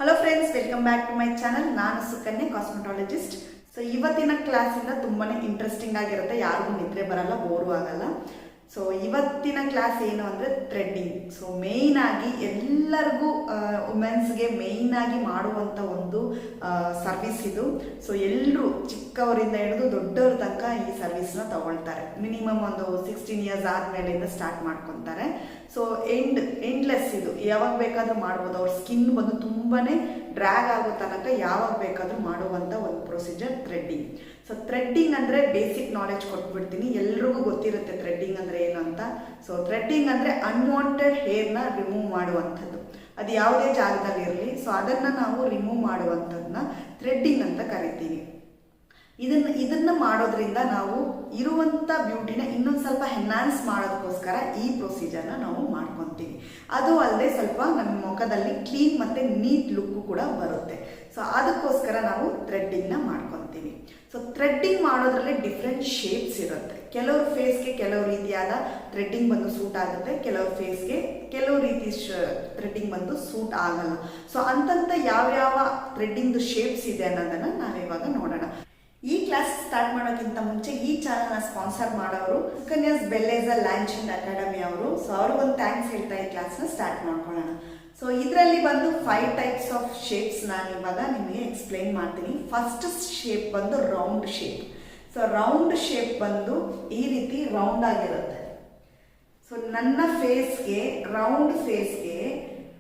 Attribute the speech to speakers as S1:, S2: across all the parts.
S1: Hello friends, welcome back to my channel. ನಾನು Sukanya, cosmetologist. So ಇವತ್ತಿನ ಕ್ಲಾಸಿಂದ ತುಂಬಾ ಇಂಟ್ರೆಸ್ಟಿಂಗ್ ಆಗಿರುತ್ತೆ, ಯಾರಿಗೂ ನಿದ್ರೆ ಬರಲ್ಲ, ಬೋರು ಆಗಲ್ಲ. ಸೊ ಇವತ್ತಿನ ಕ್ಲಾಸ್ ಏನು ಅಂದರೆ ಥ್ರೆಡ್ಡಿಂಗ್. ಸೊ ಮೇಯ್ನ್ ಆಗಿ ಎಲ್ಲರಿಗೂ ವುಮೆನ್ಸ್ಗೆ ಮೇಯ್ನ್ ಆಗಿ ಮಾಡುವಂಥ ಒಂದು ಸರ್ವಿಸ್ ಇದು. ಸೊ ಎಲ್ಲರೂ ಚಿಕ್ಕವರಿಂದ ಹಿಡಿದು ದೊಡ್ಡವ್ರ ತನಕ ಈ ಸರ್ವಿಸ್ನ ತಗೊಳ್ತಾರೆ. ಮಿನಿಮಮ್ ಒಂದು 16 ಇಯರ್ಸ್ ಆದಮೇಲಿಂದ ಸ್ಟಾರ್ಟ್ ಮಾಡ್ಕೊತಾರೆ. ಸೊ ಎಂಡ್ಲೆಸ್ ಇದು, ಯಾವಾಗ ಬೇಕಾದರೂ ಮಾಡ್ಬೋದು. ಅವ್ರ ಸ್ಕಿನ್ ಬಂದು ತುಂಬಾ ಡ್ರ್ಯಾಗ್ ಆಗೋ ತನಕ ಯಾವಾಗ ಬೇಕಾದರೂ ಮಾಡುವಂಥ ಒಂದು ಪ್ರೊಸೀಜರ್ ಥ್ರೆಡ್ಡಿಂಗ್. ಸೊ ಥ್ರೆಡ್ಡಿಂಗ್ ಅಂದರೆ ಬೇಸಿಕ್ ನಾಲೆಜ್ ಕೊಟ್ಬಿಡ್ತೀನಿ, ಎಲ್ರಿಗೂ ಗೊತ್ತಿರುತ್ತೆ ಥ್ರೆಡ್ಡಿಂಗ್ ಅಂದರೆ ಏನು ಅಂತ. ಸೊ ಥ್ರೆಡ್ಡಿಂಗ್ ಅಂದರೆ ಅನ್ವಾಂಟೆಡ್ ಹೇರ್ನ ರಿಮೂವ್ ಮಾಡುವಂಥದ್ದು, ಅದು ಯಾವುದೇ ಜಾಗದಲ್ಲಿ ಇರಲಿ. ಸೊ ಅದನ್ನು ನಾವು ರಿಮೂವ್ ಮಾಡುವಂಥದ್ದನ್ನ ಥ್ರೆಡ್ಡಿಂಗ್ ಅಂತ ಕರಿತೀವಿ. ಇದನ್ನ ಮಾಡೋದ್ರಿಂದ ನಾವು ಇರುವಂಥ ಬ್ಯೂಟಿನ ಇನ್ನೊಂದು ಸ್ವಲ್ಪ ಎನ್ಹಾನ್ಸ್ ಮಾಡೋದಕ್ಕೋಸ್ಕರ ಈ ಪ್ರೊಸೀಜರ್ನ ನಾವು ಮಾಡ್ಕೊತೀವಿ. ಅದು ಅಲ್ಲದೆ ಸ್ವಲ್ಪ ನಮ್ಮ ಮುಖದಲ್ಲಿ ಕ್ಲೀನ್ ಮತ್ತು ನೀಟ್ ಲುಕ್ ಕೂಡ ಬರುತ್ತೆ. ಸೊ ಅದಕ್ಕೋಸ್ಕರ ನಾವು ಥ್ರೆಡ್ಡಿಂಗ್ನ ಮಾಡ್ಕೊತೀವಿ. ಸೊ ಥ್ರೆಡ್ಡಿಂಗ್ ಮಾಡೋದ್ರಲ್ಲಿ ಡಿಫ್ರೆಂಟ್ ಶೇಪ್ಸ್ ಇರುತ್ತೆ. ಕೆಲವ್ರ ಫೇಸ್ಗೆ ಕೆಲವು ರೀತಿಯಾದ ಥ್ರೆಡ್ಡಿಂಗ್ ಬಂದು ಸೂಟ್ ಆಗುತ್ತೆ, ಕೆಲವ್ರ ಫೇಸ್ಗೆ ಕೆಲವು ರೀತಿ ಥ್ರೆಡ್ಡಿಂಗ್ ಬಂದು ಸೂಟ್ ಆಗಲ್ಲ. ಸೊ ಅಂತಂತ ಯಾವ್ಯಾವ ಥ್ರೆಡ್ಡಿಂಗ್ದು ಶೇಪ್ಸ್ ಇದೆ ಅನ್ನೋದನ್ನು ನಾವಿವಾಗ ನೋಡೋಣ. ಈ ಕ್ಲಾಸ್ ಸ್ಟಾರ್ಟ್ ಮಾಡೋಕ್ಕಿಂತ ಮುಂಚೆ ಈ ಚಾನಲ್ನ ಸ್ಪಾನ್ಸರ್ ಮಾಡೋರು ಸುಕನ್ಯಾಸ್ ಬೆಲ್ಲೇಜರ್ ಲ್ಯಾಂಚ್ ಅಂಡ್ ಅಕಾಡೆಮಿ ಅವರು. ಸೊ ಅವ್ರಿಗೊಂದು ಥ್ಯಾಂಕ್ಸ್ ಹೇಳ್ತಾ ಈ ಕ್ಲಾಸ್ನ ಸ್ಟಾರ್ಟ್ ಮಾಡ್ಕೊಳ್ಳೋಣ. ಸೊ ಇದರಲ್ಲಿ ಬಂದು 5 ಟೈಪ್ಸ್ ಆಫ್ ಶೇಪ್ಸ್ ನಾನು ಇವಾಗ ನಿಮಗೆ ಎಕ್ಸ್ಪ್ಲೈನ್ ಮಾಡ್ತೀನಿ. ಫಸ್ಟ್ ಶೇಪ್ ಬಂದು round shape. So round shape ಬಂದು ಈ ರೀತಿ ರೌಂಡ್ ಆಗಿರುತ್ತೆ. ಸೊ ನನ್ನ ಫೇಸ್ಗೆ, ರೌಂಡ್ ಫೇಸ್ಗೆ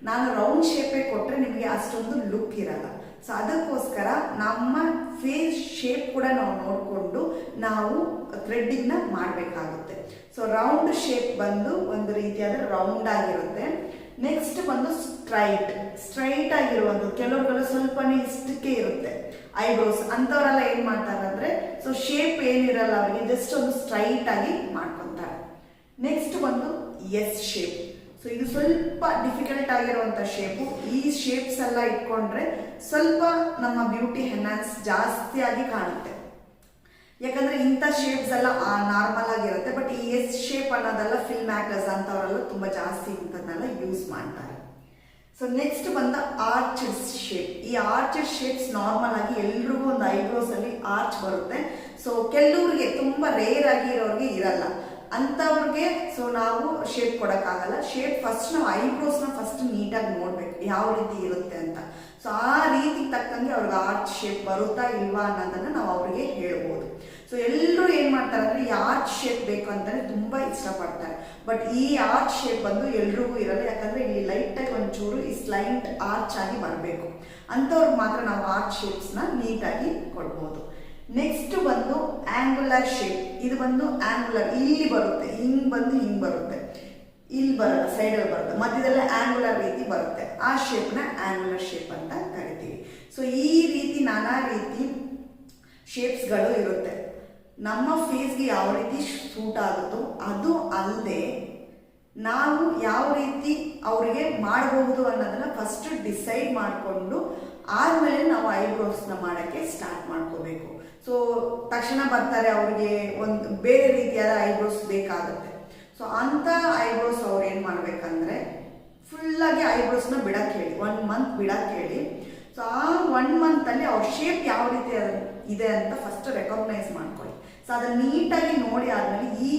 S1: ನಾನು ರೌಂಡ್ ಶೇಪೇ ಕೊಟ್ಟರೆ ನಿಮಗೆ ಅಷ್ಟೊಂದು ಲುಕ್ ಇರಲ್ಲ. ಸೊ ಅದಕ್ಕೋಸ್ಕರ ನಮ್ಮ ಫೇಸ್ ಶೇಪ್ ಕೂಡ ನಾವು ನೋಡಿಕೊಂಡು ನಾವು ಥ್ರೆಡ್ಡಿಂಗ್ನ ಮಾಡಬೇಕಾಗುತ್ತೆ. ಸೊ ರೌಂಡ್ ಶೇಪ್ ಬಂದು ಒಂದು ರೀತಿಯಾದ ರೌಂಡ್ ಆಗಿರುತ್ತೆ. ನೆಕ್ಸ್ಟ್ ಬಂದು ಸ್ಟ್ರೈಟ್ ಆಗಿರುವಂಥದ್ದು. ಕೆಲವ್ರಿಗೆಲ್ಲ ಸ್ವಲ್ಪನೇ ಇಷ್ಟಕ್ಕೆ ಇರುತ್ತೆ ಐಬ್ರೋಸ್, ಅಂಥವರೆಲ್ಲ ಏನು ಮಾಡ್ತಾರೆ ಅಂದರೆ ಸೊ ಶೇಪ್ ಏನಿರಲ್ಲ ಅವರಿಗೆ, ಜಸ್ಟ್ ಒಂದು ಸ್ಟ್ರೈಟ್ ಆಗಿ ಮಾಡ್ಕೊತಾರೆ. ನೆಕ್ಸ್ಟ್ ಬಂದು ಎಸ್ ಶೇಪ್. ಸೊ ಇದು ಸ್ವಲ್ಪ ಡಿಫಿಕಲ್ಟ್ ಆಗಿರುವಂಥ ಶೇಪು. ಈ ಶೇಪ್ಸ್ ಎಲ್ಲ ಇಟ್ಕೊಂಡ್ರೆ ಸ್ವಲ್ಪ ನಮ್ಮ ಬ್ಯೂಟಿ ಎನ್ಹಾನ್ಸ್ ಜಾಸ್ತಿಯಾಗಿ ಕಾಣುತ್ತೆ. ಯಾಕಂದರೆ ಇಂಥ ಶೇಪ್ಸ್ ಎಲ್ಲ ನಾರ್ಮಲ್ ಆಗಿರುತ್ತೆ. ಬಟ್ ಈ ಎಸ್ ಶೇಪ್ ಅನ್ನೋದೆಲ್ಲ ಫಿಲ್ಮ್ ಆ್ಯಕ್ಟರ್ಸ್ ಅಂಥವರೆಲ್ಲ ತುಂಬ ಜಾಸ್ತಿ ಇಂಥದ್ದನ್ನೆಲ್ಲ ಯೂಸ್ ಮಾಡ್ತಾರೆ. ಸೊ ನೆಕ್ಸ್ಟ್ ಬಂದ ಆರ್ಚ್ ಶೇಪ್. ಈ ಆರ್ಚ್ ಶೇಪ್ಸ್ ನಾರ್ಮಲ್ ಆಗಿ ಎಲ್ರಿಗೂ ಒಂದು ಐಬ್ರೋಸಲ್ಲಿ ಆರ್ಚ್ ಬರುತ್ತೆ. ಸೊ ಕೆಲವ್ರಿಗೆ ತುಂಬ ರೇರ್ ಆಗಿ ಇರೋರಿಗೆ ಇರಲ್ಲ, ಅಂಥವ್ರಿಗೆ ಸೊ ನಾವು ಶೇಪ್ ಕೊಡೋಕ್ಕಾಗಲ್ಲ. ಶೇಪ್ ಫಸ್ಟ್ ನಾವು ಐಬ್ರೋಸ್ನ ಫಸ್ಟ್ ನೀಟಾಗಿ ನೋಡಬೇಕು ಯಾವ ರೀತಿ ಇರುತ್ತೆ ಅಂತ. ಸೊ ಆ ರೀತಿ ತಕ್ಕಂಗೆ ಅವ್ರಿಗೆ ಆರ್ಚ್ ಶೇಪ್ ಬರುತ್ತಾ ಇಲ್ವಾ ಅನ್ನೋದನ್ನು ನಾವು ಅವ್ರಿಗೆ ಹೇಳ್ಬೋದು. ಸೊ ಎಲ್ಲರೂ ಏನು ಮಾಡ್ತಾರೆ ಅಂದರೆ ಈ ಆರ್ಚ್ ಶೇಪ್ ಬೇಕು ಅಂತಲೇ ತುಂಬ ಇಷ್ಟಪಡ್ತಾರೆ. ಬಟ್ ಈ ಆರ್ಚ್ ಶೇಪ್ ಬಂದು ಎಲ್ರಿಗೂ ಇರಲ್ಲ, ಯಾಕಂದರೆ ಇಲ್ಲಿ ಲೈಟಾಗಿ ಒಂಚೂರು ಈ ಸ್ಲೈಂಟ್ ಆರ್ಚ್ ಆಗಿ ಬರಬೇಕು. ಅಂಥವ್ರಿಗೆ ಮಾತ್ರ ನಾವು ಆರ್ಚ್ ಶೇಪ್ಸ್ನ ನೀಟಾಗಿ ಕೊಡ್ಬೋದು. ನೆಕ್ಸ್ಟ್ ಬಂದು ಆಂಗುಲರ್ ಶೇಪ್. ಇದು ಬಂದು ಆಂಗುಲರ್, ಇಲ್ಲಿ ಬರುತ್ತೆ, ಹಿಂಗೆ ಬಂದು ಹಿಂಗೆ ಬರುತ್ತೆ, ಇಲ್ಲಿ ಬರಲ್ಲ, ಸೈಡಲ್ಲಿ ಬರುತ್ತೆ, ಮಧ್ಯದಲ್ಲೇ ಆಂಗುಲರ್ ರೀತಿ ಬರುತ್ತೆ. ಆ ಶೇಪ್ನ ಆಂಗುಲರ್ ಶೇಪ್ ಅಂತ ಕರಿತೀವಿ. ಸೊ ಈ ರೀತಿ ನಾನಾ ರೀತಿ ಶೇಪ್ಸ್ಗಳು ಇರುತ್ತೆ. ನಮ್ಮ ಫೇಸ್ಗೆ ಯಾವ ರೀತಿ ಸೂಟ್ ಆಗುತ್ತೋ ಅದು ಅಲ್ಲದೆ ನಾವು ಯಾವ ರೀತಿ ಅವರಿಗೆ ಮಾಡಬಹುದು ಅನ್ನೋದನ್ನ ಫಸ್ಟ್ ಡಿಸೈಡ್ ಮಾಡಿಕೊಂಡು ಆದಮೇಲೆ ನಾವು ಐಬ್ರೋಸ್ನ ಮಾಡೋಕ್ಕೆ ಸ್ಟಾರ್ಟ್ ಮಾಡ್ಕೋಬೇಕು. ಸೊ ತಕ್ಷಣ ಬರ್ತಾರೆ, ಅವ್ರಿಗೆ ಒಂದು ಬೇರೆ ರೀತಿಯಾದ ಐಬ್ರೋಸ್ ಬೇಕಾಗುತ್ತೆ. ಸೊ ಅಂಥ ಐಬ್ರೋಸ್ ಅವ್ರು ಏನು ಮಾಡಬೇಕಂದ್ರೆ ಫುಲ್ಲಾಗಿ ಐಬ್ರೋಸ್ನ ಬಿಡಕ್ಕೆ ಹೇಳಿ, 1 ಮಂತ್ ಬಿಡಕ್ಕೆ ಹೇಳಿ. ಸೊ ಆ 1 ಮಂತಲ್ಲಿ ಅವ್ರ ಶೇಪ್ ಯಾವ ರೀತಿ ಇದೆ ಅಂತ ಫಸ್ಟ್ ರೆಕಗ್ನೈಸ್ ಮಾಡ್ಕೊಳ್ಳಿ. ಸೊ ಅದನ್ನು ನೀಟಾಗಿ ನೋಡಿ ಆದಮೇಲೆ ಈ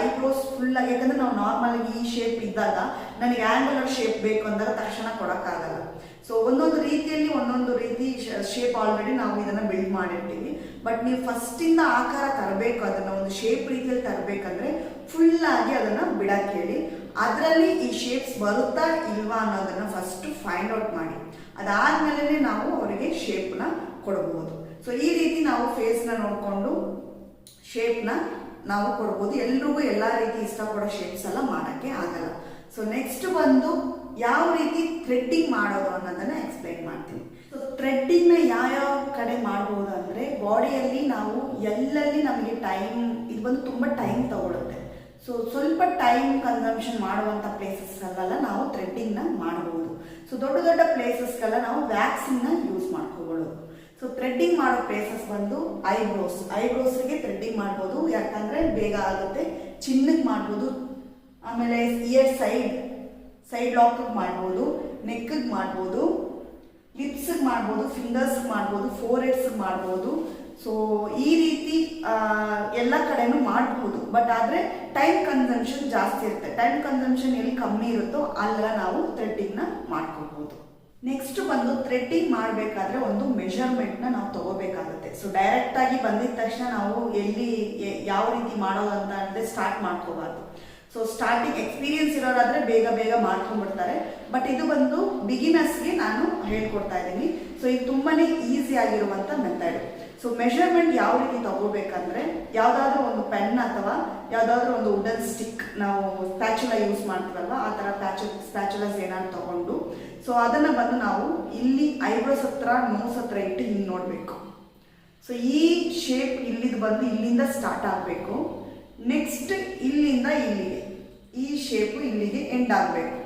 S1: ಐಬ್ರೋಸ್ ಫುಲ್ಲಾಗಿ, ಯಾಕಂದರೆ ನಾವು ನಾರ್ಮಲಾಗಿ ಈ ಶೇಪ್ ಇದ್ದಾಗ ನನಗೆ ಆ್ಯಂಗುಲರ್ ಶೇಪ್ ಬೇಕು ಅಂದಾಗ ತಕ್ಷಣ ಕೊಡೋಕ್ಕಾಗಲ್ಲ. ಸೊ ಒಂದೊಂದು ರೀತಿಯಲ್ಲಿ ಒಂದೊಂದು ರೀತಿ ಶೇಪ್ ಆಲ್ರೆಡಿ ನಾವು ಇದನ್ನು ಬಿಲ್ಡ್ ಮಾಡಿರ್ತೀವಿ. ಬಟ್ ನೀವು ಫಸ್ಟಿಂದ ಆಕಾರ ತರಬೇಕು, ಅದನ್ನು ಒಂದು ಶೇಪ್ ರೀತಿಯಲ್ಲಿ ತರಬೇಕಂದ್ರೆ ಫುಲ್ಲಾಗಿ ಅದನ್ನು ಬಿಡಕ್ಕೆ ಹೇಳಿ. ಅದರಲ್ಲಿ ಈ ಶೇಪ್ಸ್ ಬರುತ್ತಾ ಇಲ್ವಾ ಅನ್ನೋದನ್ನು ಫಸ್ಟ್ ಫೈಂಡ್ ಔಟ್ ಮಾಡಿ, ಅದಾದಮೇಲೆ ನಾವು ಅವರಿಗೆ ಶೇಪ್ನ ಕೊಡ್ಬೋದು. ಸೊ ಈ ರೀತಿ ನಾವು ಫೇಸ್ನ ನೋಡಿಕೊಂಡು ಶೇಪ್ನ ನಾವು ಕೊಡ್ಬೋದು. ಎಲ್ರಿಗೂ ಎಲ್ಲ ರೀತಿ ಇಷ್ಟಪಡೋ ಶೇಪ್ಸ್ ಎಲ್ಲ ಮಾಡೋಕ್ಕೆ ಆಗಲ್ಲ. ಸೊ ನೆಕ್ಸ್ಟ್ ಬಂದು ಯಾವ ರೀತಿ ಥ್ರೆಡ್ಡಿಂಗ್ ಮಾಡೋದು ಅನ್ನೋದನ್ನು ಎಕ್ಸ್ಪ್ಲೈನ್ ಮಾಡ್ತೀನಿ. ಸೊ ಥ್ರೆಡ್ಡಿಂಗ್ನ ಯಾವ್ಯಾವ ಕಡೆ ಮಾಡ್ಬೋದು ಅಂದರೆ ಬಾಡಿಯಲ್ಲಿ ನಾವು ಎಲ್ಲೆಲ್ಲಿ ನಮಗೆ ಟೈಮ್, ಇದು ಬಂದು ತುಂಬ ಟೈಮ್ ತಗೊಳುತ್ತೆ. ಸೊ ಸ್ವಲ್ಪ ಟೈಮ್ ಕನ್ಸಂಪ್ಷನ್ ಮಾಡುವಂಥ ಪ್ಲೇಸಸ್ಗೆಲ್ಲ ನಾವು ಥ್ರೆಡ್ಡಿಂಗ್ನ ಮಾಡ್ಬೋದು. ಸೊ ದೊಡ್ಡ ದೊಡ್ಡ ಪ್ಲೇಸಸ್ಗೆಲ್ಲ ನಾವು ವ್ಯಾಕ್ಸಿಂಗ್ನ ಯೂಸ್ ಮಾಡ್ಕೋಬೋದು. ಸೊ ಥ್ರೆಡ್ಡಿಂಗ್ ಮಾಡೋ ಪ್ಲೇಸಸ್ ಬಂದು ಐಬ್ರೋಸ್ಗೆ ಥ್ರೆಡ್ಡಿಂಗ್ ಮಾಡ್ಬೋದು, ಯಾಕಂದರೆ ಬೇಗ ಆಗುತ್ತೆ. ಚಿನ್ನಕ್ಕೆ ಮಾಡ್ಬೋದು, ಆಮೇಲೆ ಇಯರ್ ಸೈಡ್ ಲಾಕ್ ಮಾಡ್ಬೋದು, ನೆಕ್ಗೆ ಮಾಡ್ಬೋದು, ರಿಸ್ಟ್ಗೆ ಮಾಡ್ಬೋದು, ಫಿಂಗರ್ಸ್ಗೆ ಮಾಡ್ಬೋದು, ಫೋರ್ ಹೆಡ್ಸ್ಗೆ ಮಾಡ್ಬೋದು. ಸೊ ಈ ರೀತಿ ಎಲ್ಲ ಕಡೆನೂ ಮಾಡಬಹುದು. ಬಟ್ ಆದರೆ ಟೈಮ್ ಕನ್ಸಂಪ್ಷನ್ ಜಾಸ್ತಿ ಇರುತ್ತೆ. ಟೈಮ್ ಕನ್ಸಂಪ್ಷನ್ ಎಲ್ಲಿ ಕಮ್ಮಿ ಇರುತ್ತೋ ಅಲ್ಲೆಲ್ಲ ನಾವು ಥ್ರೆಡ್ಡಿಂಗ್ನ ಮಾಡ್ಕೋಬಹುದು. ನೆಕ್ಸ್ಟ್ ಬಂದು ಥ್ರೆಡ್ಡಿಂಗ್ ಮಾಡಬೇಕಾದ್ರೆ ಒಂದು ಮೆಷರ್ಮೆಂಟ್ನ ನಾವು ತಗೋಬೇಕಾಗುತ್ತೆ. ಸೊ ಡೈರೆಕ್ಟಾಗಿ ಬಂದಿದ ತಕ್ಷಣ ನಾವು ಎಲ್ಲಿ ಯಾವ ರೀತಿ ಮಾಡೋದು ಅಂತ ಅಂದರೆ ಸ್ಟಾರ್ಟ್ ಮಾಡ್ಕೋಬಾರ್ದು. ಸೊ ಸ್ಟಾರ್ಟಿಂಗ್ ಎಕ್ಸ್ಪೀರಿಯನ್ಸ್ ಇರೋರಾದರೆ ಬೇಗ ಬೇಗ ಮಾಡ್ಕೊಂಡ್ಬಿಡ್ತಾರೆ. ಬಟ್ ಇದು ಬಂದು ಬಿಗಿನರ್ಸ್ಗೆ ನಾನು ಹೇಳ್ಕೊಡ್ತಾ ಇದ್ದೀನಿ. ಸೊ ಇದು ತುಂಬಾ ಈಸಿ ಆಗಿರುವಂಥ ಮೆಥಡ್. ಸೊ ಮೆಷರ್ಮೆಂಟ್ ಯಾವ ರೀತಿ ತಗೋಬೇಕಂದ್ರೆ, ಯಾವುದಾದ್ರೂ ಒಂದು ಪೆನ್ ಅಥವಾ ಯಾವುದಾದ್ರೂ ಒಂದು ವುಡನ್ ಸ್ಟಿಕ್, ನಾವು ಸ್ಪ್ಯಾಚುಲಾ ಯೂಸ್ ಮಾಡ್ತೀವಲ್ವ ಆ ಥರ ಸ್ಪ್ಯಾಚುಲಾಸ್ ಏನಾದ್ರು ತಗೊಂಡು, ಸೊ ಅದನ್ನು ಬಂದು ನಾವು ಇಲ್ಲಿ ಐಬ್ರೋಸ್ ಹತ್ರ ನೋಸ್ ಹತ್ರ ಇಟ್ಟು ಹಿಂಗೆ ನೋಡಬೇಕು. ಸೊ ಈ ಶೇಪ್ ಇಲ್ಲಿದು ಬಂದು ಇಲ್ಲಿಂದ ಸ್ಟಾರ್ಟ್ ಆಗಬೇಕು. ನೆಕ್ಸ್ಟ್ ಇಲ್ಲಿಂದ ಇಲ್ಲಿಗೆ ಈ ಶೇಪು ಇಲ್ಲಿಗೆ ಎಂಡ್ ಆಗಬೇಕು.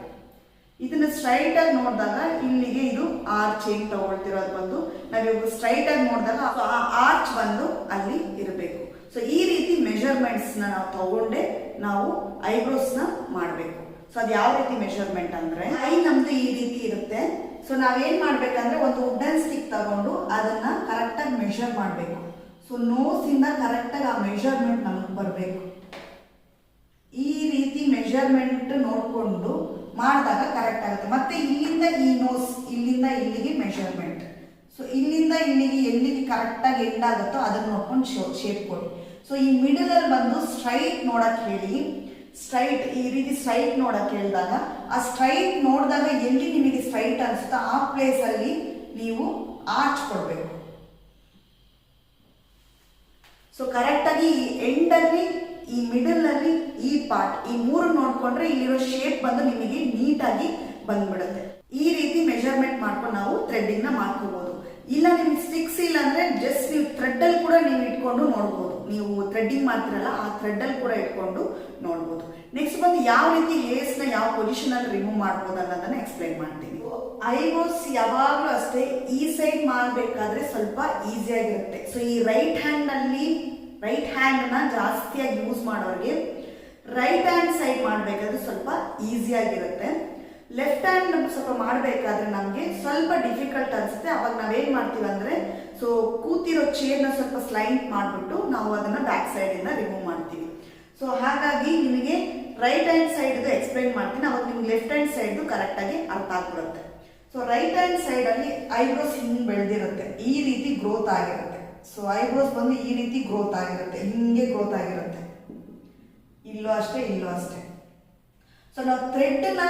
S1: ಇದನ್ನು ಸ್ಟ್ರೈಟಾಗಿ ನೋಡಿದಾಗ ಇಲ್ಲಿಗೆ ಇದು ಆರ್ಚ್ ಏನು ತಗೊಳ್ತಿರೋದು ಬಂದು ನಾವಿವಾಗ ಸ್ಟ್ರೈಟಾಗಿ ನೋಡಿದಾಗ ಆ ಆರ್ಚ್ ಬಂದು ಅಲ್ಲಿ ಇರಬೇಕು. ಸೊ ಈ ರೀತಿ ಮೆಷರ್ಮೆಂಟ್ಸ್ನ ನಾವು ತಗೊಂಡೆ ನಾವು ಐಬ್ರೋಸ್ನ ಮಾಡಬೇಕು. ಸೊ ಅದು ಯಾವ ರೀತಿ ಮೆಷರ್ಮೆಂಟ್ ಅಂದರೆ, ಐ ನಮ್ದು ಈ ರೀತಿ ಇರುತ್ತೆ. ಸೊ ನಾವೇನು ಮಾಡಬೇಕಂದ್ರೆ ಒಂದು ವುಡನ್ ಸ್ಟಿಕ್ ತಗೊಂಡು ಅದನ್ನು ಕರೆಕ್ಟಾಗಿ ಮೆಷರ್ ಮಾಡಬೇಕು. ಸೊ ನೋಸಿಂದ ಕರೆಕ್ಟಾಗಿ ಆ ಮೆಷರ್ಮೆಂಟ್ ನಮಗೆ ಬರಬೇಕು. ಈ ರೀತಿ ಮೆಷರ್ಮೆಂಟ್ ನೋಡಿಕೊಂಡು ಮಾಡಿದಾಗ ಕರೆಕ್ಟ್ ಆಗುತ್ತೆ. ಮತ್ತೆ ಇಲ್ಲಿಂದ ಈ ನೋಸ್ ಇಲ್ಲಿಂದ ಇಲ್ಲಿಗೆ ಮೆಷರ್ಮೆಂಟ್. ಸೊ ಇಲ್ಲಿಂದ ಇಲ್ಲಿಗೆ ಎಲ್ಲಿಗೆ ಕರೆಕ್ಟಾಗಿ ಎಂಡ್ ಆಗುತ್ತೋ ಅದನ್ನು ನೋಡ್ಕೊಂಡು ಶೇಪ್ ಕೊಡಿ. ಸೊ ಈ ಮಿಡಲಲ್ಲಿ ಬಂದು ಸ್ಟ್ರೈಟ್ ನೋಡಕ್ಕೆ ಹೇಳಿ, ಸ್ಟ್ರೈಟ್ ಈ ರೀತಿ ಸ್ಟ್ರೈಟ್ ನೋಡಕ್ಕೆ ಹೇಳಿದಾಗ ಆ ಸ್ಟ್ರೈಟ್ ನೋಡಿದಾಗ ಎಲ್ಲಿ ನಿಮಗೆ ಸ್ಟ್ರೈಟ್ ಅನಿಸುತ್ತೋ ಆ ಪ್ಲೇಸಲ್ಲಿ ನೀವು ಆರ್ಚ್ ಕೊಡಬೇಕು. ಸೊ ಕರೆಕ್ಟಾಗಿ ಈ ಎಂಡಲ್ಲಿ, ಈ ಮಿಡಲಲ್ಲಿ, ಈ ಪಾರ್ಟ್, ಈ ಮೂರು ನೋಡ್ಕೊಂಡ್ರೆ ಇಲ್ಲಿರೋ ಶೇಪ್ ಬಂದು ನಿಮಗೆ ನೀಟಾಗಿ ಬಂದ್ಬಿಡುತ್ತೆ. ಈ ರೀತಿ ಮೆಷರ್ಮೆಂಟ್ ಮಾಡ್ಕೊಂಡು ನಾವು ಥ್ರೆಡ್ಡಿಂಗ್ನ ಮಾಡ್ಕೋಬಹುದು. ಇಲ್ಲ ನಿಮ್ಗೆ ಸ್ಟಿಕ್ಸ್ ಇಲ್ಲ ಅಂದ್ರೆ ಜಸ್ಟ್ ನೀವು ಥ್ರೆಡ್ಡಲ್ಲಿ ಕೂಡ ನೀವು ಇಟ್ಕೊಂಡು ನೋಡ್ಬೋದು. ನೀವು ಥ್ರೆಡ್ಡಿಂಗ್ ಮಾಡ್ತಿರಲ್ಲ ಆ ಥ್ರೆಡ್ಡಲ್ಲಿ ಕೂಡ ಇಟ್ಕೊಂಡು ನೋಡ್ಬೋದು. ನೆಕ್ಸ್ಟ್ ಬಂದು ಯಾವ ರೀತಿ ಹೇರ್ಸ್ನ ಯಾವ ಪೊಸಿಷನಲ್ಲಿ ರಿಮೂವ್ ಮಾಡ್ಬೋದು ಅನ್ನೋದನ್ನ ಎಕ್ಸ್ಪ್ಲೈನ್ ಮಾಡ್ತೀನಿ. ಐಬ್ರೋಸ್ ಯಾವಾಗಲೂ ಅಷ್ಟೇ ಈ ಸೈಡ್ ಮಾಡಬೇಕಾದ್ರೆ ಸ್ವಲ್ಪ ಈಸಿಯಾಗಿರುತ್ತೆ. ಸೊ ಈ ರೈಟ್ ಹ್ಯಾಂಡ್ನ ಜಾಸ್ತಿಯಾಗಿ ಯೂಸ್ ಮಾಡೋರಿಗೆ ರೈಟ್ ಹ್ಯಾಂಡ್ ಸೈಡ್ ಮಾಡಬೇಕಾದ್ರೆ ಸ್ವಲ್ಪ ಈಸಿಯಾಗಿರುತ್ತೆ. ಲೆಫ್ಟ್ ಹ್ಯಾಂಡ್ ಸ್ವಲ್ಪ ಮಾಡಬೇಕಾದ್ರೆ ನಮಗೆ ಸ್ವಲ್ಪ ಡಿಫಿಕಲ್ಟ್ ಅನಿಸುತ್ತೆ. ಅವಾಗ ನಾವೇನು ಮಾಡ್ತೀವಿ ಅಂದರೆ, ಸೊ ಕೂತಿರೋ ಚೇರ್ನ ಸ್ವಲ್ಪ ಸ್ಲೈಂಟ್ ಮಾಡಿಬಿಟ್ಟು ನಾವು ಅದನ್ನು ಬ್ಯಾಕ್ ಸೈಡಿಂದ ರಿಮೂವ್ ಮಾಡ್ತೀವಿ. ಸೊ ಹಾಗಾಗಿ ನಿಮಗೆ ರೈಟ್ ಹ್ಯಾಂಡ್ ಸೈಡ್ದು ಎಕ್ಸ್ಪ್ಲೈನ್ ಮಾಡ್ತೀನಿ, ಅವಾಗ ನಿಮ್ಗೆ ಲೆಫ್ಟ್ ಹ್ಯಾಂಡ್ ಸೈಡ್ದು ಕರೆಕ್ಟಾಗಿ ಅರ್ಥ ಆಗ್ಬಿಡುತ್ತೆ. ಸೊ ರೈಟ್ ಹ್ಯಾಂಡ್ ಸೈಡಲ್ಲಿ ಐಬ್ರೋಸ್ ಹಿಂಗೆ ಬೆಳೆದಿರುತ್ತೆ, ಈ ರೀತಿ ಗ್ರೋತ್ ಆಗಿರುತ್ತೆ. ಸೊ ಐಬ್ರೋಸ್ ಬಂದು ಈ ರೀತಿ ಗ್ರೋತ್ ಆಗಿರುತ್ತೆ, ಹಿಂಗೆ ಗ್ರೋತ್ ಆಗಿರುತ್ತೆ. ಇಲ್ಲೂ ಅಷ್ಟೇ, ಇಲ್ಲೂ ಅಷ್ಟೇ. ಸೊ ನಾವು ಥ್ರೆಡ್ನ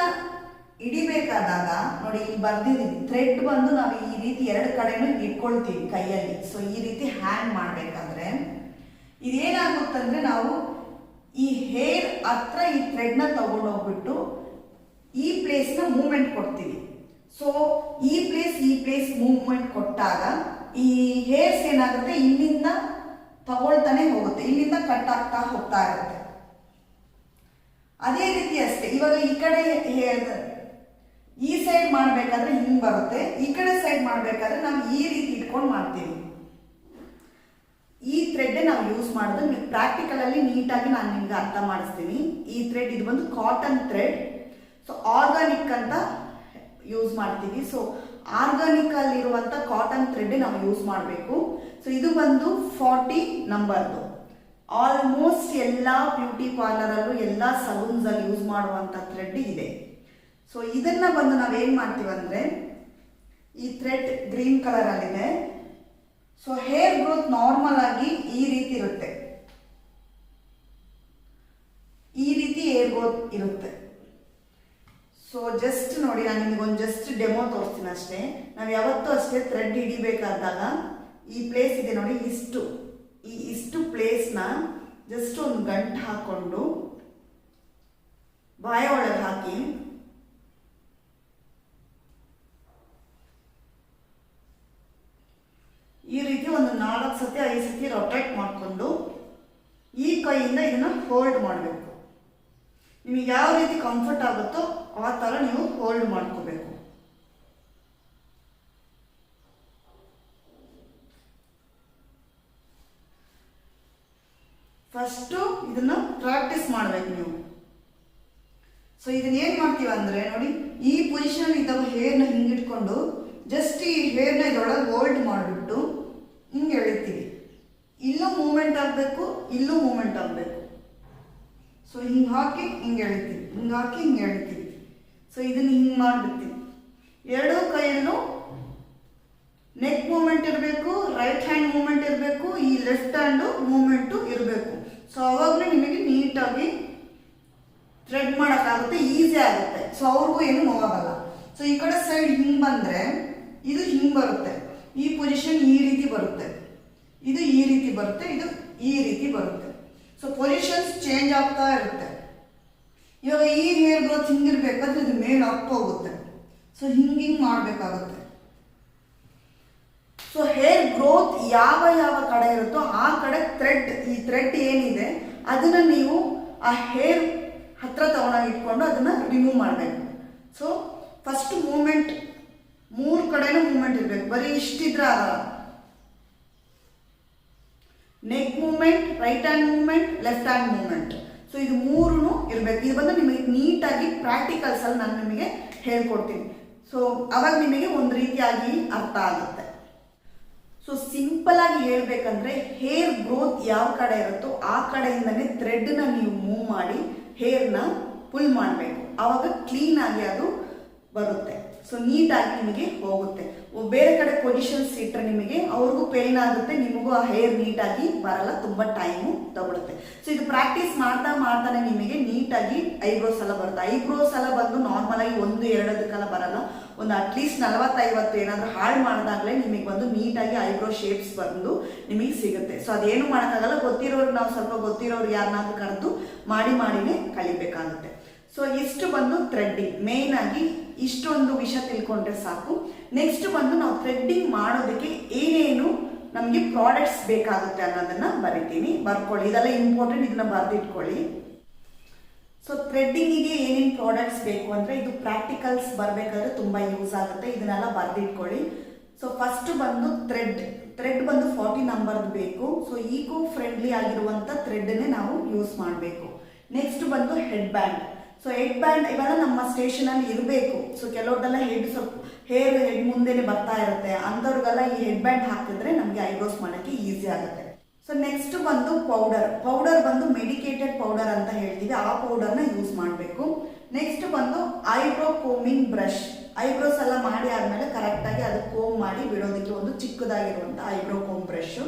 S1: ಹಿಡಿಬೇಕಾದಾಗ ನೋಡಿ ಇಲ್ಲಿ ಬರ್ದಿದ್ದೀವಿ, ಥ್ರೆಡ್ ಬಂದು ನಾವು ಈ ರೀತಿ ಎರಡು ಕಡೆನೂ ಇಟ್ಕೊಳ್ತೀವಿ ಕೈಯಲ್ಲಿ. ಸೊ ಈ ರೀತಿ ಹ್ಯಾಂಗ್ ಮಾಡಬೇಕಾದ್ರೆ ಇದೇನಾಗುತ್ತಂದ್ರೆ ನಾವು ಈ ಹೇರ್ ಹತ್ರ ಈ ಥ್ರೆಡ್ನ ತಗೊಂಡೋಗ್ಬಿಟ್ಟು ಈ ಪ್ಲೇಸ್ನ ಮೂವ್ಮೆಂಟ್ ಕೊಡ್ತೀವಿ. ಸೊ ಈ ಪ್ಲೇಸ್ ಮೂವ್ಮೆಂಟ್ ಕೊಟ್ಟಾಗ ಈ ಹೇರ್ಸ್ ಏನಾಗುತ್ತೆ ಇಲ್ಲಿಂದ ತಗೊಳ್ತಾನೆ ಹೋಗುತ್ತೆ, ಇಲ್ಲಿಂದ ಕಟ್ ಆಗ್ತಾ ಹೋಗ್ತಾ ಇರುತ್ತೆ. ಅದೇ ರೀತಿ ಅಷ್ಟೇ ಇವಾಗ ಈ ಕಡೆ ಹೇರ್ ಈ ಸೈಡ್ ಮಾಡಬೇಕಾದ್ರೆ ಹಿಂಗೆ ಬರುತ್ತೆ, ಈ ಕಡೆ ಸೈಡ್ ಮಾಡಬೇಕಾದ್ರೆ ನಾವು ಈ ರೀತಿ ಇಟ್ಕೊಂಡು ಮಾಡ್ತೀವಿ. ಈ ಥ್ರೆಡ್ ನಾವು ಯೂಸ್ ಮಾಡೋದು ನೀವು ಪ್ರಾಕ್ಟಿಕಲಲ್ಲಿ ನೀಟಾಗಿ ನಾನು ನಿಮ್ಗೆ ಅರ್ಥ ಮಾಡಿಸ್ತೀನಿ. ಈ ಥ್ರೆಡ್ ಇದು ಬಂದು ಕಾಟನ್ ಥ್ರೆಡ್. ಸೊ ಆರ್ಗಾನಿಕ್ ಅಂತ ಯೂಸ್ ಮಾಡ್ತೀವಿ. ಸೊ ಆರ್ಗಾನಿಕ್ ಅಲ್ಲಿರುವಂಥ ಕಾಟನ್ ಥ್ರೆಡ್ ನಾವು ಯೂಸ್ ಮಾಡಬೇಕು. ಸೊ ಇದು ಬಂದು 40 ನಂಬರ್ದು. ಆಲ್ಮೋಸ್ಟ್ ಎಲ್ಲ ಬ್ಯೂಟಿ ಪಾರ್ಲರಲ್ಲೂ ಎಲ್ಲ ಸಲೂನ್ಸಲ್ಲಿ ಯೂಸ್ ಮಾಡುವಂಥ ಥ್ರೆಡ್ ಇದೆ. ಸೊ ಇದನ್ನ ಬಂದು ನಾವೇನು ಮಾಡ್ತೀವಿ ಅಂದರೆ, ಈ ಥ್ರೆಡ್ ಗ್ರೀನ್ ಕಲರಲ್ಲಿದೆ. ಸೊ ಹೇರ್ ಗ್ರೋತ್ ನಾರ್ಮಲ್ ಆಗಿ ಈ ರೀತಿ ಇರುತ್ತೆ, ಈ ರೀತಿ ಹೇರ್ ಗ್ರೋತ್ ಇರುತ್ತೆ. ಸೊ ಜಸ್ಟ್ ನೋಡಿ, ನಾನು ನಿಮಗೊಂದು ಜಸ್ಟ್ ಡೆಮೋ ತೋರಿಸ್ತೀನಿ ಅಷ್ಟೇ. ನಾವು ಯಾವತ್ತೂ ಅಷ್ಟೇ ಥ್ರೆಡ್ ಹಿಡಿಬೇಕಾದಾಗ ಈ ಪ್ಲೇಸ್ ಇದೆ ನೋಡಿ, ಇಷ್ಟು ಪ್ಲೇಸ್ನ ಜಸ್ಟ್ ಒಂದು ಗಂಟು ಹಾಕ್ಕೊಂಡು ಬಾಯ ಒಳಗೆ ಹಾಕಿ ಈ ರೀತಿ ಒಂದು 4 ಸತಿ 5 ಸತಿ ರೊಟೇಟ್ ಮಾಡಿಕೊಂಡು ಈ ಕೈಯಿಂದ ಇದನ್ನು ಹೋಲ್ಡ್ ಮಾಡಬೇಕು. ನಿಮಗೆ ಯಾವ ರೀತಿ ಕಂಫರ್ಟ್ ಆಗುತ್ತೋ ಆ ಥರ ನೀವು ಹೋಲ್ಡ್ ಮಾಡ್ಕೋಬೇಕು. ಫಸ್ಟು ಇದನ್ನು ಪ್ರಾಕ್ಟೀಸ್ ಮಾಡಬೇಕು ನೀವು. ಸೊ ಇದನ್ನ ಏನು ಮಾಡ್ತೀವಿ ಅಂದರೆ ನೋಡಿ, ಈ ಪೊಸಿಷನ್ ಇದ್ದಾಗ ಹೇರ್ನ ಹಿಂಗಿಟ್ಕೊಂಡು ಜಸ್ಟ್ ಈ ಹೇರ್ನ ಇದರೊಳಗೆ ಹೋಲ್ಡ್ ಮಾಡಿಬಿಟ್ಟು ಹಿಂಗೆ ಎಳಿತೀವಿ. ಇಲ್ಲೂ ಮೂಮೆಂಟ್ ಆಗಬೇಕು, ಇಲ್ಲೂ ಮೂಮೆಂಟ್ ಆಗಬೇಕು. ಸೊ ಹಿಂಗೆ ಹಾಕಿ ಹಿಂಗೆ ಎಳಿತೀವಿ, ಹಿಂಗೆ ಹಾಕಿ ಹಿಂಗೆ ಎಳಿತೀವಿ. ಸೊ ಇದನ್ನು ಹಿಂಗೆ ಮಾಡಿಬಿಡ್ತೀವಿ. ಎರಡೂ ಕೈಯಲ್ಲೂ ನೆಕ್ ಮೂಮೆಂಟ್ ಇರಬೇಕು, ರೈಟ್ ಹ್ಯಾಂಡ್ ಮೂಮೆಂಟ್ ಇರಬೇಕು, ಈ ಲೆಫ್ಟ್ ಹ್ಯಾಂಡು ಮೂಮೆಂಟು ಇರಬೇಕು. ಸೊ ಅವಾಗಲೇ ನಿಮಗೆ ನೀಟಾಗಿ ಥ್ರೆಡ್ ಮಾಡೋಕ್ಕಾಗುತ್ತೆ, ಈಸಿ ಆಗುತ್ತೆ. ಸೊ ಅವ್ರಿಗೂ ಏನು ನೋವಾಗಲ್ಲ. ಸೊ ಈ ಕಡೆ ಸೈಡ್ ಹಿಂಗೆ ಬಂದರೆ ಇದು ಹಿಂಗೆ ಬರುತ್ತೆ, ಈ ಪೊಸಿಷನ್ ಈ ರೀತಿ ಬರುತ್ತೆ, ಇದು ಈ ರೀತಿ ಬರುತ್ತೆ, ಇದು ಈ ರೀತಿ ಬರುತ್ತೆ. ಸೊ ಪೊಸಿಷನ್ಸ್ ಚೇಂಜ್ ಆಗ್ತಾ ಇರುತ್ತೆ. ಇವಾಗ ಈ ಹೇರ್ ಗ್ರೋತ್ ಹಿಂಗಿರ್ಬೇಕಾದ್ರೆ ಇದು ಮೇಲೆ ಅಪ್ ಹೋಗುತ್ತೆ. ಸೊ ಹಿಂಗೆ ಮಾಡಬೇಕಾಗುತ್ತೆ. ಸೊ ಹೇರ್ ಗ್ರೋತ್ ಯಾವ ಯಾವ ಕಡೆ ಇರುತ್ತೋ ಆ ಕಡೆ ಥ್ರೆಡ್, ಈ ಥ್ರೆಡ್ ಏನಿದೆ ಅದನ್ನು ನೀವು ಆ ಹೇರ್ ಹತ್ರ ತಗೊಂಡಾಗ ಇಟ್ಕೊಂಡು ಅದನ್ನು ರಿಮೂವ್ ಮಾಡಬೇಕು. ಸೊ ಫಸ್ಟ್ ಮೂಮೆಂಟ್ 3 ಕಡೆನೂ ಮೂಮೆಂಟ್ ಇರಬೇಕು, ಬರೀ ಇಷ್ಟಿದ್ರೆ ಆಗಲ್ಲ. Neck movement, right hand movement, left hand movement. So ಇದು 3 ಇರಬೇಕು. ಇದು ಬಂದು ನಿಮಗೆ ನೀಟಾಗಿ ಪ್ರಾಕ್ಟಿಕಲ್ಸಲ್ಲಿ ನಾನು ನಿಮಗೆ ಹೇಳ್ಕೊಡ್ತೀನಿ. ಸೊ ಅವಾಗ ನಿಮಗೆ ಒಂದು ರೀತಿಯಾಗಿ ಅರ್ಥ ಆಗುತ್ತೆ. ಸೊ ಸಿಂಪಲ್ ಆಗಿ ಹೇಳ್ಬೇಕಂದ್ರೆ ಹೇರ್ ಗ್ರೋತ್ ಯಾವ ಕಡೆ ಇರುತ್ತೋ ಆ ಕಡೆಯಿಂದನೇ ಥ್ರೆಡ್ನ ನೀವು ಮೂವ್ ಮಾಡಿ ಹೇರ್ನ ಪುಲ್ ಮಾಡಬೇಕು. ಆವಾಗ ಕ್ಲೀನ್ ಆಗಿ ಅದು ಬರುತ್ತೆ. ಸೊ ನೀಟಾಗಿ ನಿಮಗೆ ಹೋಗುತ್ತೆ. ಬೇರೆ ಕಡೆ ಪೊಸಿಷನ್ಸ್ ಇಟ್ಟರೆ ನಿಮಗೆ ಅವ್ರಿಗೂ ಪೇನ್ ಆಗುತ್ತೆ, ನಿಮಗೂ ಆ ಹೇರ್ ನೀಟಾಗಿ ಬರಲ್ಲ, ತುಂಬ ಟೈಮು ತಗೊಳುತ್ತೆ. ಸೊ ಇದು ಪ್ರಾಕ್ಟೀಸ್ ಮಾಡ್ತಾನೆ ನಿಮಗೆ ನೀಟಾಗಿ ಐಬ್ರೋಸ್ ಎಲ್ಲ ಬರುತ್ತೆ. ಐಬ್ರೋಸ್ ಎಲ್ಲ ಬಂದು ನಾರ್ಮಲ್ ಆಗಿ 1-2 ಬರಲ್ಲ, ಒಂದು ಅಟ್ಲೀಸ್ಟ್ 40-50 ಏನಾದರೂ ಹಾಳು ಮಾಡಿದಾಗಲೇ ನಿಮಗೆ ಬಂದು ನೀಟಾಗಿ ಐಬ್ರೋ ಶೇಪ್ಸ್ ಬಂದು ನಿಮಗೆ ಸಿಗುತ್ತೆ. ಸೊ ಅದೇನು ಮಾಡೋಕ್ಕಾಗಲ್ಲ, ಗೊತ್ತಿರೋರು ನಾವು ಸ್ವಲ್ಪ ಗೊತ್ತಿರೋರು ಯಾರನ್ನಾದ್ರೂ ಕರೆದು ಮಾಡಿನೇ ಕಲಿಬೇಕಾಗುತ್ತೆ. ಸೊ ಇಷ್ಟು ಬಂದು ಥ್ರೆಡ್ಡಿಂಗ್. ಮೇನ್ ಆಗಿ ಇಷ್ಟೊಂದು ವಿಷಯ ತಿಳ್ಕೊಂಡ್ರೆ ಸಾಕು. ನೆಕ್ಸ್ಟ್ ಬಂದು ನಾವು ಥ್ರೆಡ್ಡಿಂಗ್ ಮಾಡೋದಕ್ಕೆ ಏನೇನು ನಮಗೆ ಪ್ರಾಡಕ್ಟ್ಸ್ ಬೇಕಾಗುತ್ತೆ ಅನ್ನೋದನ್ನ ಬರಿತೀನಿ, ಬರ್ಕೊಳ್ಳಿ. ಇದೆಲ್ಲ ಇಂಪಾರ್ಟೆಂಟ್, ಇದನ್ನ ಬರೆದಿಟ್ಕೊಳ್ಳಿ. ಸೊ ಥ್ರೆಡ್ಡಿಂಗಿಗೆ ಏನೇನು ಪ್ರಾಡಕ್ಟ್ಸ್ ಬೇಕು ಅಂದರೆ ಇದು ಪ್ರಾಕ್ಟಿಕಲ್ಸ್ ಬರಬೇಕಾದ್ರೆ ತುಂಬ ಯೂಸ್ ಆಗುತ್ತೆ, ಇದನ್ನೆಲ್ಲ ಬರೆದಿಟ್ಕೊಳ್ಳಿ. ಸೊ ಫಸ್ಟ್ ಬಂದು ಥ್ರೆಡ್ ಬಂದು 40 ನಂಬರ್ದು ಬೇಕು. ಸೊ ಈಕೋ ಫ್ರೆಂಡ್ಲಿ ಆಗಿರುವಂಥ ಥ್ರೆಡ್ನೇ ನಾವು ಯೂಸ್ ಮಾಡಬೇಕು. ನೆಕ್ಸ್ಟ್ ಬಂದು head band. So head band ಇವೆಲ್ಲ ನಮ್ಮ ಸ್ಟೇಷನಲ್ಲಿ ಇರಬೇಕು. ಸೊ ಕೆಲವ್ರದೆಲ್ಲ ಹೇರ್ ಮುಂದೆನೆ ಬರ್ತಾ ಇರುತ್ತೆ, ಅಂಥವ್ರಿಗೆಲ್ಲ ಈ ಹೆಡ್ ಬ್ಯಾಂಡ್ ಹಾಕಿದ್ರೆ ನಮಗೆ ಐಬ್ರೋಸ್ ಮಾಡೋಕ್ಕೆ ಈಸಿ ಆಗುತ್ತೆ. ಸೊ ನೆಕ್ಸ್ಟ್ ಬಂದು ಪೌಡರ್ ಬಂದು ಮೆಡಿಕೇಟೆಡ್ ಪೌಡರ್ ಅಂತ ಹೇಳ್ತೀವಿ, ಆ ಪೌಡರ್ನ ಯೂಸ್ ಮಾಡಬೇಕು. ನೆಕ್ಸ್ಟ್ ಬಂದು ಐಬ್ರೋ ಕೋಮಿಂಗ್ ಬ್ರಷ್. ಐಬ್ರೋಸ್ ಎಲ್ಲ ಮಾಡಿ ಆದಮೇಲೆ ಕರೆಕ್ಟಾಗಿ ಅದು ಕೋಮ್ ಮಾಡಿ ಬಿಡೋದಕ್ಕೆ ಒಂದು ಚಿಕ್ಕದಾಗಿರುವಂಥ eyebrow comb brush.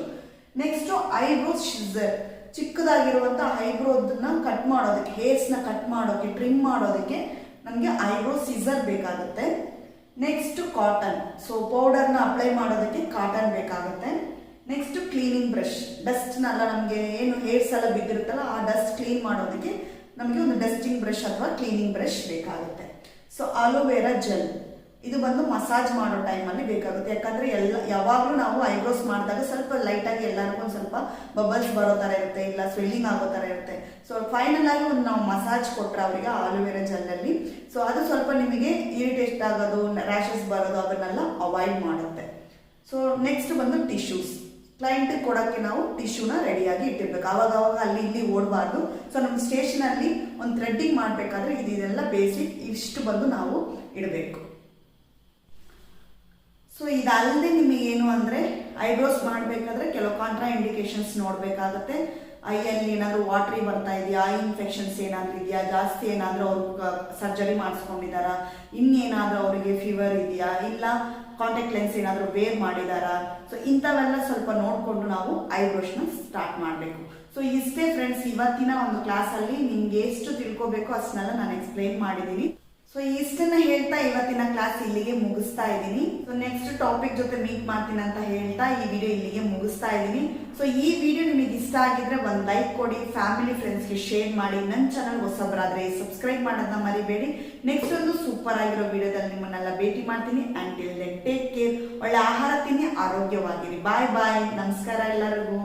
S1: Next eyebrow scissor, ಚಿಕ್ಕದಾಗಿರುವಂಥ ಐಬ್ರೋದನ್ನ ಕಟ್ ಮಾಡೋದಕ್ಕೆ, ಹೇರ್ಸ್ನ ಕಟ್ ಮಾಡೋಕ್ಕೆ, ಟ್ರಿಮ್ ಮಾಡೋದಕ್ಕೆ ನಮಗೆ ಐಬ್ರೋ ಸಿಸರ್ ಬೇಕಾಗುತ್ತೆ. Next cotton. ಸೊ ಪೌಡರ್ನ ಅಪ್ಲೈ ಮಾಡೋದಕ್ಕೆ ಕಾಟನ್ ಬೇಕಾಗುತ್ತೆ. ನೆಕ್ಸ್ಟ್ ಕ್ಲೀನಿಂಗ್ ಬ್ರಷ್, ಡಸ್ಟ್ನೆಲ್ಲ ನಮಗೆ ಏನು ಹೇರ್ಸ್ ಎಲ್ಲ ಬಿದ್ದಿರುತ್ತಲ್ಲ ಆ ಡಸ್ಟ್ ಕ್ಲೀನ್ ಮಾಡೋದಕ್ಕೆ ನಮಗೆ ಒಂದು ಡಸ್ಟಿಂಗ್ ಬ್ರಷ್ ಅಥವಾ ಕ್ಲೀನಿಂಗ್ ಬ್ರಷ್ ಬೇಕಾಗುತ್ತೆ. ಸೊ ಅಲೋವೆರಾ ಜೆಲ್, ಇದು ಬಂದು ಮಸಾಜ್ ಮಾಡೋ ಟೈಮಲ್ಲಿ ಬೇಕಾಗುತ್ತೆ. ಯಾಕಂದರೆ ಯಾವಾಗಲೂ ನಾವು ಐಬ್ರೋಸ್ ಮಾಡಿದಾಗ ಸ್ವಲ್ಪ ಲೈಟಾಗಿ ಎಲ್ಲರಿಗೂ ಒಂದು ಸ್ವಲ್ಪ ಬಬಲ್ಸ್ ಬರೋ ಥರ ಇರುತ್ತೆ, ಇಲ್ಲ ಸ್ವೆಲ್ಲಿಂಗ್ ಆಗೋ ಥರ ಇರುತ್ತೆ. ಸೊ ಫೈನಲ್ ಆಗಿ ಒಂದು ನಾವು ಮಸಾಜ್ ಕೊಟ್ಟರೆ ಅವರಿಗೆ ಆಲೋವೆರಾ ಜೆಲ್ಲಲ್ಲಿ, ಸೊ ಅದು ಸ್ವಲ್ಪ ನಿಮಗೆ ಇರಿಟೇಟ್ ಆಗೋದು, ರ್ಯಾಷಸ್ ಬರೋದು ಅದನ್ನೆಲ್ಲ ಅವಾಯ್ಡ್ ಮಾಡುತ್ತೆ. ಸೊ ನೆಕ್ಸ್ಟ್ ಬಂದು ಟಿಶ್ಯೂಸ್. ಕ್ಲೈಂಟಿಗೆ ಕೊಡೋಕ್ಕೆ ನಾವು ಟಿಶ್ಯೂನ ರೆಡಿಯಾಗಿ ಇಟ್ಟಿರ್ಬೇಕು, ಆವಾಗ ಅಲ್ಲಿ ಇಲ್ಲಿ ಓಡಬಾರ್ದು. ಸೊ ನಮ್ಮ ಸ್ಟೇಷನಲ್ಲಿ ಒಂದು ಥ್ರೆಡ್ಡಿಂಗ್ ಮಾಡಬೇಕಾದ್ರೆ ಇದೆಲ್ಲ ಬೇಸಿಕ್, ಇಷ್ಟು ಬಂದು ನಾವು ಇಡಬೇಕು. ಸೊ ಇದಲ್ಲದೆ ನಿಮಗೇನು ಅಂದರೆ ಐಬ್ರೋಸ್ ಮಾಡಬೇಕಾದ್ರೆ ಕೆಲವು ಕಾಂಟ್ರಾ ಇಂಡಿಕೇಶನ್ಸ್ ನೋಡಬೇಕಾಗತ್ತೆ. ಐಯಲ್ಲಿ ಏನಾದರೂ ವಾಟ್ರಿ ಬರ್ತಾ ಇದೆಯಾ, ಐ ಇನ್ಫೆಕ್ಷನ್ಸ್ ಏನಾದರೂ ಇದೆಯಾ, ಜಾಸ್ತಿ ಏನಾದರೂ ಅವ್ರು ಸರ್ಜರಿ ಮಾಡಿಸ್ಕೊಂಡಿದ್ದಾರಾ, ಇನ್ನೇನಾದರೂ ಅವರಿಗೆ ಫೀವರ್ ಇದೆಯಾ, ಇಲ್ಲ ಕಾಂಟ್ಯಾಕ್ಟ್ ಲೆನ್ಸ್ ಏನಾದರೂ ವೇರ್ ಮಾಡಿದಾರಾ. ಸೊ ಇಂಥವೆಲ್ಲ ಸ್ವಲ್ಪ ನೋಡಿಕೊಂಡು ನಾವು ಐಬ್ರೋಸ್ನ ಸ್ಟಾರ್ಟ್ ಮಾಡಬೇಕು. ಸೊ ಇಷ್ಟೇ ಫ್ರೆಂಡ್ಸ್, ಇವತ್ತಿನ ಒಂದು ಕ್ಲಾಸಲ್ಲಿ ನಿಮ್ಗೆ ಎಷ್ಟು ತಿಳ್ಕೊಬೇಕು ಅಷ್ಟನ್ನೆಲ್ಲ ನಾನು ಎಕ್ಸ್ಪ್ಲೈನ್ ಮಾಡಿದ್ದೀನಿ. ಸೊ ಇಷ್ಟನ್ನ ಹೇಳ್ತಾ ಇವತ್ತಿನ ಕ್ಲಾಸ್ ಇಲ್ಲಿಗೆ ಮುಗಿಸ್ತಾ ಇದ್ದೀನಿ. ಸೊ ನೆಕ್ಸ್ಟ್ ಟಾಪಿಕ್ ಜೊತೆ ಮೀಟ್ ಮಾಡ್ತೀನಿ ಅಂತ ಹೇಳ್ತಾ ಈ ವಿಡಿಯೋ ಇಲ್ಲಿಗೆ ಮುಗಿಸ್ತಾ ಇದ್ದೀನಿ. ಸೊ ಈ ವಿಡಿಯೋ ನಿಮಗೆ ಇಷ್ಟ ಆಗಿದ್ರೆ ಒಂದು ಲೈಕ್ ಕೊಡಿ, ಫ್ಯಾಮಿಲಿ ಫ್ರೆಂಡ್ಸ್ಗೆ ಶೇರ್ ಮಾಡಿ. ನನ್ನ ಚಾನಲ್ ಹೊಸಬರಾದ್ರೆ ಸಬ್ಸ್ಕ್ರೈಬ್ ಮಾಡೋದನ್ನ ಮರಿಬೇಡಿ. ನೆಕ್ಸ್ಟ್ ಒಂದು ಸೂಪರ್ ಆಗಿರೋ ವಿಡಿಯೋದಲ್ಲಿ ನಿಮ್ಮನ್ನೆಲ್ಲ ಭೇಟಿ ಮಾಡ್ತೀನಿ. Until then take care. ಒಳ್ಳೆ ಆಹಾರ ತಿನ್ನಿ, ಆರೋಗ್ಯವಾಗಿರಿ. ಬಾಯ್ ಬಾಯ್, ನಮಸ್ಕಾರ ಎಲ್ಲರಿಗೂ.